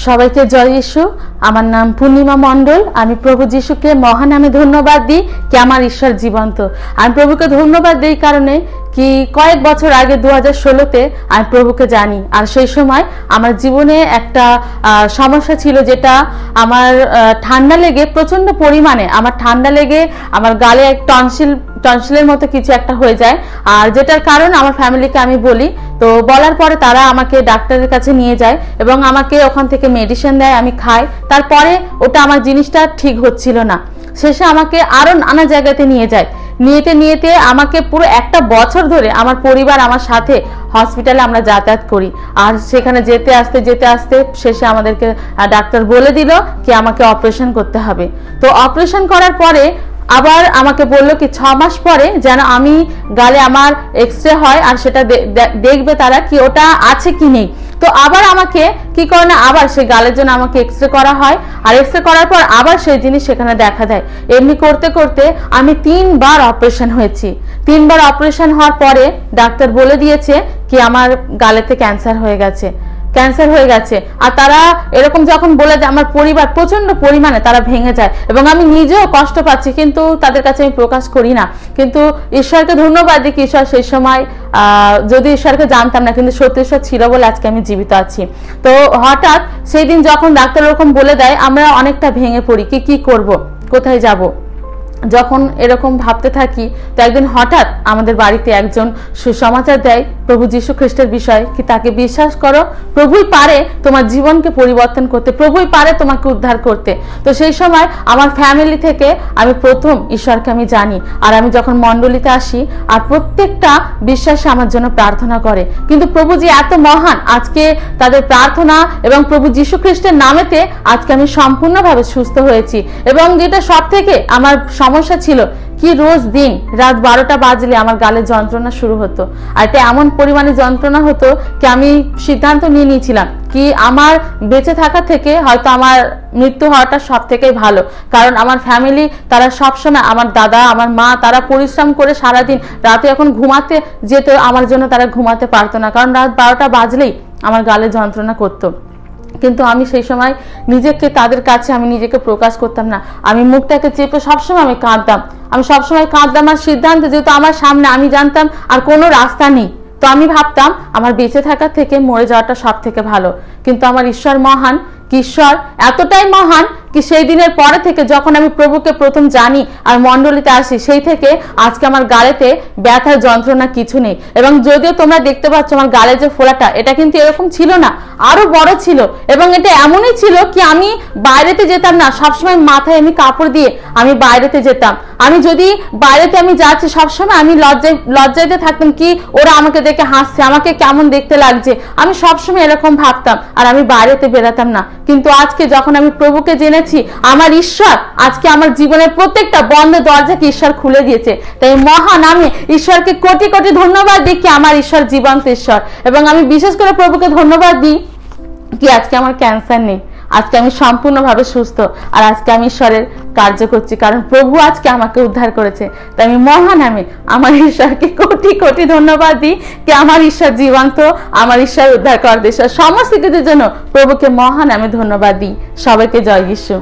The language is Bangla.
সবাইকে জয় যিশু। আমার নাম পূর্ণিমা মণ্ডল। আমি প্রভু যিশুকে মহানামে ধন্যবাদ দিই কি আমার ঈশ্বর জীবন্ত। আমি প্রভুকে ধন্যবাদ দিই কারণে কি কয়েক বছর আগে 2016-তে আমি প্রভুকে জানি। আর সেই সময় আমার জীবনে একটা সমস্যা ছিল, যেটা আমার ঠান্ডা লেগে প্রচন্ড পরিমাণে আমার ঠান্ডা লেগে আমার গালে এক টনসিলের মতো কিছু একটা হয়ে যায়। আর যেটার কারণ আমার ফ্যামিলিকে আমি বলি, তো বলার পরে তারা আমাকে ডাক্তারের কাছে নিয়ে যায় এবং আমাকে ওখান থেকে মেডিসিন দেয়, আমি খাই। তারপরে ওটা আমার জিনিসটা ঠিক হচ্ছিল না। শেষে আমাকে আরো নানা জায়গাতে নিয়ে যায়। নিয়েতে আমাকে পুরো একটা বছর ধরে আমার পরিবার আমার সাথে হসপিটালে আমরা যাতায়াত করি। আর সেখানে যেতে আসতে শেষে আমাদেরকে ডাক্তার বলে দিল কি আমাকে অপারেশন করতে হবে। তো অপারেশন করার পরে আবার আমাকে বললো কি 6 মাস পরে যেন আমি গালে আমার এক্সরে হয়, আর সেটা দেখবে তারা কি ওটা আছে কি নেই। তো আবার আমাকে কি করে না, আবার সেই গালের জন্য আমাকে এক্সরে করা হয়। আর এক্সরে করার পর আবার সেই জিনিস সেখানে দেখা দেয়। এমনি করতে করতে আমি 3 বার অপারেশন হয়েছি। 3 বার অপারেশন হওয়ার পরে ডাক্তার বলে দিয়েছে কি আমার গালেতে ক্যান্সার হয়ে গেছে। আর তারা এরকম যখন বলে দেয়, আমার পরিবার প্রচন্ড পরিমাণে তারা ভেঙে যায় এবং আমি নিজেও কষ্ট পাচ্ছি, কিন্তু তাদের কাছে আমি প্রকাশ করি না। কিন্তু ঈশ্বরকে ধন্যবাদ দিই, ঈশ্বর সেই সময় যদি ঈশ্বরকে জানতাম না, কিন্তু সত্যি ঈশ্বর ছিল বলে আজকে আমি জীবিত আছি। তো হঠাৎ সেই দিন যখন ডাক্তার এরকম বলে দেয়, আমরা অনেকটা ভেঙে পড়ি কি করব, কোথায় যাব। যখন এরকম ভাবতে থাকি, তো একদিন হঠাৎ আমাদের বাড়িতে একজন সুসমাচার দেয় প্রভু যীশু খ্রিস্টের বিষয়, কি তাকে বিশ্বাস করো, প্রভুই পারে তোমার জীবনকে পরিবর্তন করতে, প্রভুই পারে তোমাকে উদ্ধার করতে। তো সেই সময় আমার ফ্যামিলি থেকে আমি প্রথম ঈশ্বরকে আমি জানি। আর আমি যখন মণ্ডলীতে আসি, আর প্রত্যেকটা বিশ্বাসে আমার জন্য প্রার্থনা করে। কিন্তু প্রভু যে এত মহান, আজকে তাদের প্রার্থনা এবং প্রভু যীশু খ্রিস্টের নামেতে আজকে আমি সম্পূর্ণভাবে সুস্থ হয়েছি। এবং যেটা সব থেকে আমার সমস্যা ছিল কি, রোজ দিন রাত 12টা বাজলে আমার গালে যন্ত্রণা শুরু হতো। আর এটা এমন পরিমাণে যন্ত্রণা হতো কি আমি সিদ্ধান্ত নিয়ে নিয়েছিলাম কি আমার বেঁচে থাকা থেকে হয়তো আমার মৃত্যু হওয়াটা সব থেকেই ভালো। কারণ আমার ফ্যামিলি তারা সবসময়, আমার দাদা আমার মা তারা পরিশ্রম করে সারাদিন, রাতে এখন ঘুমাতে যেত, আমার জন্য তারা ঘুমাতে পারতো না, কারণ রাত 12টা বাজলেই আমার গালে যন্ত্রণা করতো। কিন্তু আমি সেই সময় নিজেকে তাদের কাছে আমি নিজেকে প্রকাশ করতাম না। আমি মুখটাকে চেপে সবসময় আমি কাঁদতাম। আর সিদ্ধান্ত, যেহেতু আমার সামনে আমি জানতাম আর কোনো রাস্তা নেই, তো আমি ভাবতাম আমার বেঁচে থাকার থেকে মরে যাওয়াটা সব থেকে ভালো। কিন্তু আমার ঈশ্বর মহান, ঈশ্বর এতটাই মহান কি সেই দিনের পরে থেকে যখন আমি প্রভুকে প্রথম জানি আর মণ্ডলীতে আসি, সেই থেকে আজকে আমার গালেতে ব্যথার যন্ত্রণা কিছু নেই। এবং যদিও তোমরা দেখতে পাচ্ছ আমার গালে যে ফোলাটা, এটা কিন্তু এরকম ছিল না, আরো বড় ছিল। এবং এটা এমনই ছিল কি আমি বাইরেতে যেতাম না, সবসময় মাথায় আমি কাপড় দিয়ে আমি বাইরেতে যেতাম। আমি যদি বাইরেতে আমি যাচ্ছি, সবসময় আমি লজ্জাইতে থাকতাম কি ওরা আমাকে দেখে হাসছে, আমাকে কেমন দেখতে লাগছে, আমি সবসময় এরকম ভাবতাম। আর আমি বাইরেতে বেরাতাম না। কিন্তু আজকে যখন আমি প্রভুকে জেনেছি, আমার ঈশ্বর আজকে আমার জীবনের প্রত্যেকটা বন্ধ দরজাকে ঈশ্বর খুলে দিয়েছে। তাই মহান আমি ঈশ্বরকে কোটি কোটি ধন্যবাদ দিই কি আমার ঈশ্বর জীবন্ত ঈশ্বর। এবং আমি বিশেষ করে প্রভুকে ধন্যবাদ দিই কি আজকে আমার ক্যান্সার নেই, আজকে আমি সম্পূর্ণভাবে সুস্থ। আর আজকে আমি ঈশ্বরের কার্য করছি, কারণ প্রভু আজকে আমাকে উদ্ধার করেছে। তাই আমি মহান আমি আমার ঈশ্বরকে কোটি কোটি ধন্যবাদ দিই কি আমার ঈশ্বর জীবন্ত, আমার ঈশ্বর উদ্ধার করার দেশ। সমস্ত কিছুর জন্য প্রভুকে মহান আমি ধন্যবাদ দিই। সবাইকে জয় যিশু।